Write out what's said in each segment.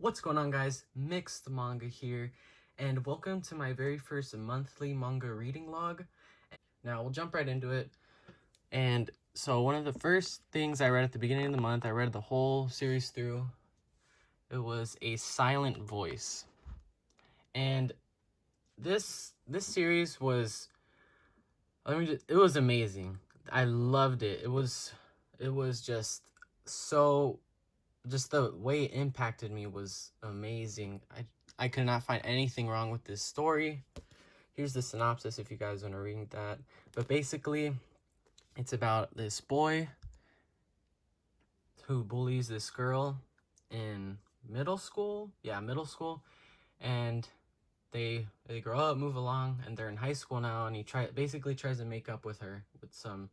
What's going on, guys? Mixed Manga here, and welcome to my very first monthly manga reading log. Now, we'll jump right into it. And so, one of the first things I read at the beginning of the month, I read the whole series through. It was A Silent Voice. And this series was, it was amazing. I loved it. It was just so, just the way it impacted me was amazing. I could not find anything wrong with this story. Here's the synopsis if you guys want to read that. But basically, it's about this boy who bullies this girl in middle school. Yeah, middle school. And they grow up, move along, and they're in high school now, and he basically tries to make up with her with some,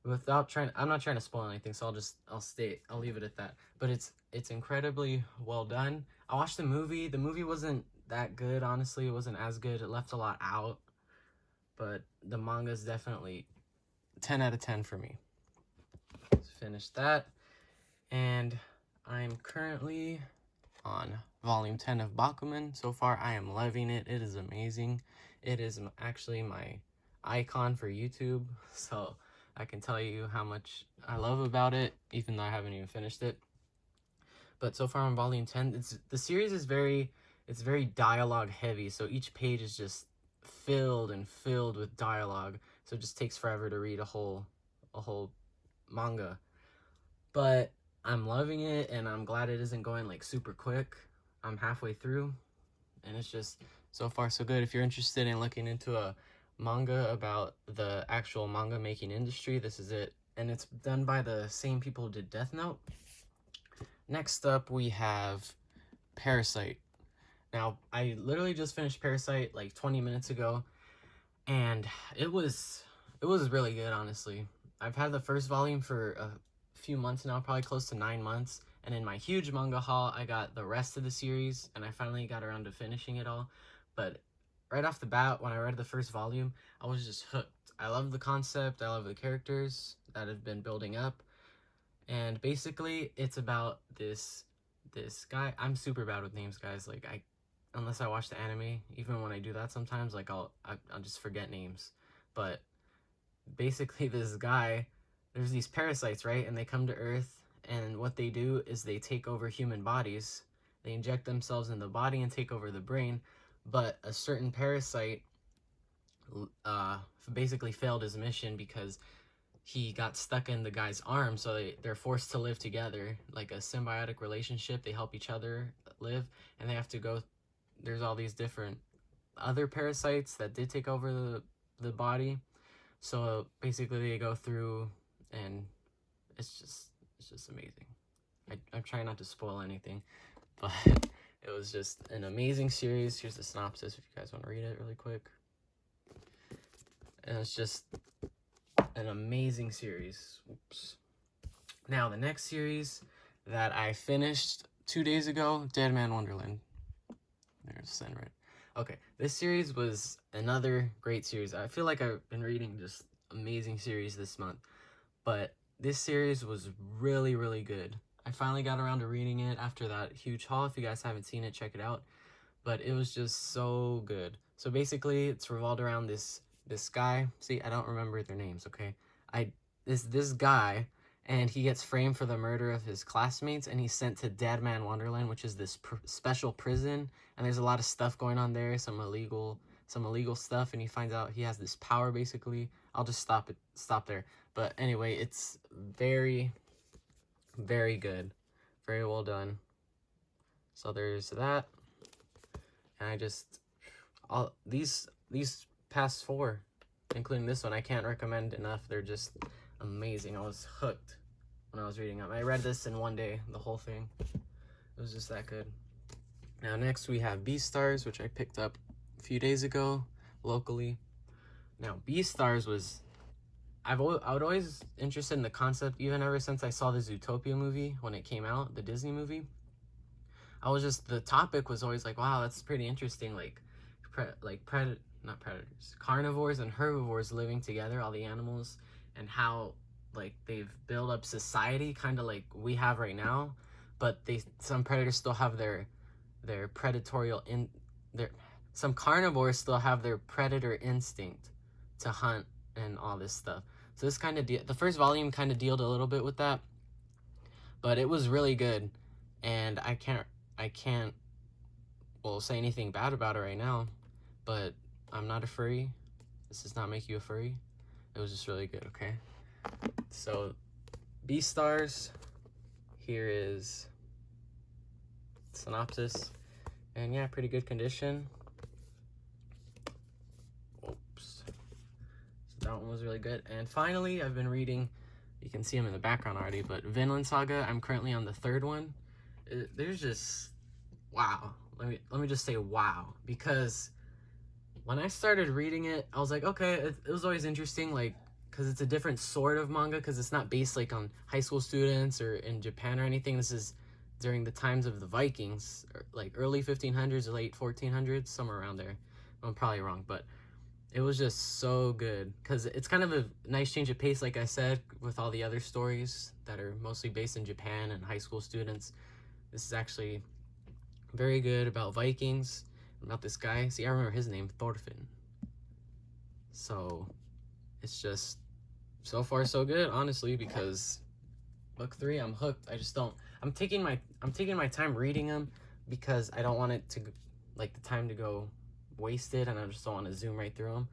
without trying, I'm not trying to spoil anything, so I'll leave it at that. But it's incredibly well done. I watched the movie. The movie wasn't that good, honestly. It wasn't as good. It left a lot out. But the manga is definitely 10 out of 10 for me. Let's finish that. And I'm currently on volume 10 of Baughman. So far, I am loving it. It is amazing. It is actually my icon for YouTube. So I can tell you how much I love about it, even though I haven't even finished it. But so far on volume 10, the series is very dialogue heavy. So each page is just filled with dialogue. So it just takes forever to read a whole manga. But I'm loving it, and I'm glad it isn't going like super quick. I'm halfway through, and it's just so far so good. If you're interested in looking into a manga about the actual manga making industry, this is it. And it's done by the same people who did Death Note. Next up, we have Parasite. Now, I literally just finished Parasite like 20 minutes ago, and it was really good, honestly. I've had the first volume for a few months now, probably close to 9 months, and in my huge manga haul, I got the rest of the series, and I finally got around to finishing it all. But right off the bat, when I read the first volume, I was just hooked. I love the concept, I love the characters that have been building up, and basically, it's about this guy. I'm super bad with names, guys. Like, unless I watch the anime, even when I do that sometimes, like I'll just forget names. But basically, this guy, there's these parasites, right? And they come to Earth, and what they do is they take over human bodies. They inject themselves in the body and take over the brain. But a certain parasite basically failed his mission because he got stuck in the guy's arm, so they're forced to live together, like a symbiotic relationship. They help each other live, and they have to go. There's all these different other parasites that did take over the body. So basically, they go through, and it's just amazing. I'm trying not to spoil anything, but it was just an amazing series. Here's the synopsis if you guys want to read it really quick. And it's just an amazing series. Oops. Now, the next series that I finished 2 days ago, Deadman Wonderland. There's Sen right. Okay, this series was another great series. I feel like I've been reading just amazing series this month, but this series was really, really good. I finally got around to reading it after that huge haul. If you guys haven't seen it, check it out. But it was just so good. So basically, it's revolved around this guy. See, I don't remember their names, okay? This guy, and he gets framed for the murder of his classmates, and he's sent to Deadman Wonderland, which is this special prison, and there's a lot of stuff going on there, some illegal stuff, and he finds out he has this power, basically. I'll just stop there. But anyway, it's very, very good. Very well done. So there's that. And these past 4, including this one, I can't recommend enough. They're just amazing. I was hooked when I was reading them. I read this in 1 day, the whole thing. It was just that good. Now next we have Beastars, which I picked up a few days ago locally. Now Beastars was, I was always interested in the concept, even ever since I saw the Zootopia movie when it came out, the Disney movie. The topic was always like, wow, that's pretty interesting, like not predators, carnivores and herbivores living together, all the animals, and how like they've built up society kind of like we have right now, but some predators still have their their predatorial in their some carnivores still have their predator instinct to hunt and all this stuff. So this kind of the first volume kind of dealt a little bit with that, but it was really good, and I can't well say anything bad about it right now, but I'm not a furry. This does not make you a furry. It was just really good. Okay, so Beastars, here is synopsis, and yeah, pretty good condition. Oops. So that one was really good. And finally, I've been reading, you can see them in the background already, but Vinland Saga. I'm currently on the third one. There's just, wow. Let me just say wow, because when I started reading it, I was like, okay, it was always interesting, like, because it's a different sort of manga, because it's not based like on high school students or in Japan or anything. This is during the times of the Vikings, or like early 1500s or late 1400s, somewhere around there. I'm probably wrong, but it was just so good, because it's kind of a nice change of pace, like I said, with all the other stories that are mostly based in Japan and high school students. This is actually very good about Vikings, about this guy. See, I remember his name, Thorfinn. So it's just so far so good, honestly, because book 3, I'm hooked. I just don't. I'm taking my time reading them, because I don't want it to, like, the time to go wasted, and I just don't want to zoom right through them,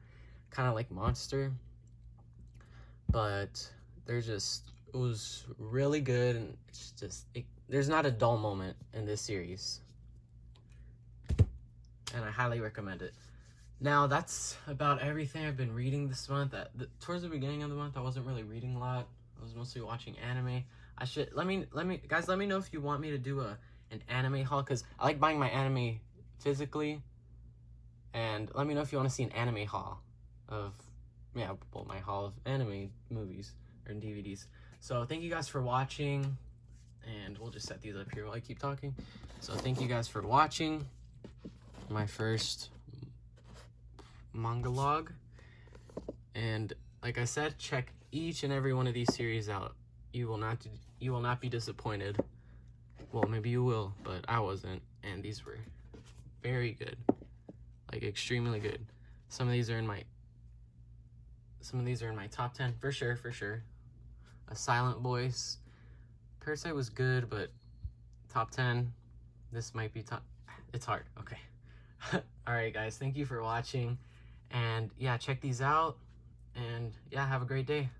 kind of like Monster. But they're just, it was really good, and it's just there's not a dull moment in this series, and I highly recommend it. Now, that's about everything I've been reading this month. Towards the beginning of the month, I wasn't really reading a lot. I was mostly watching anime. I should let me guys, let me know if you want me to do an anime haul, because I like buying my anime physically. And let me know if you want to see an anime haul of, yeah, well, my haul of anime movies or DVDs. So thank you guys for watching, and we'll just set these up here while I keep talking. So thank you guys for watching my first manga log, and like I said, check each and every one of these series out. You will not be disappointed. Well, maybe you will, but I wasn't, and these were very good, like extremely good. Some of these are in my top 10 for sure. A Silent Voice, Parasite was good, but top 10, this might be top. It's hard. Okay. All right, guys, thank you for watching, and yeah, check these out, and yeah, have a great day.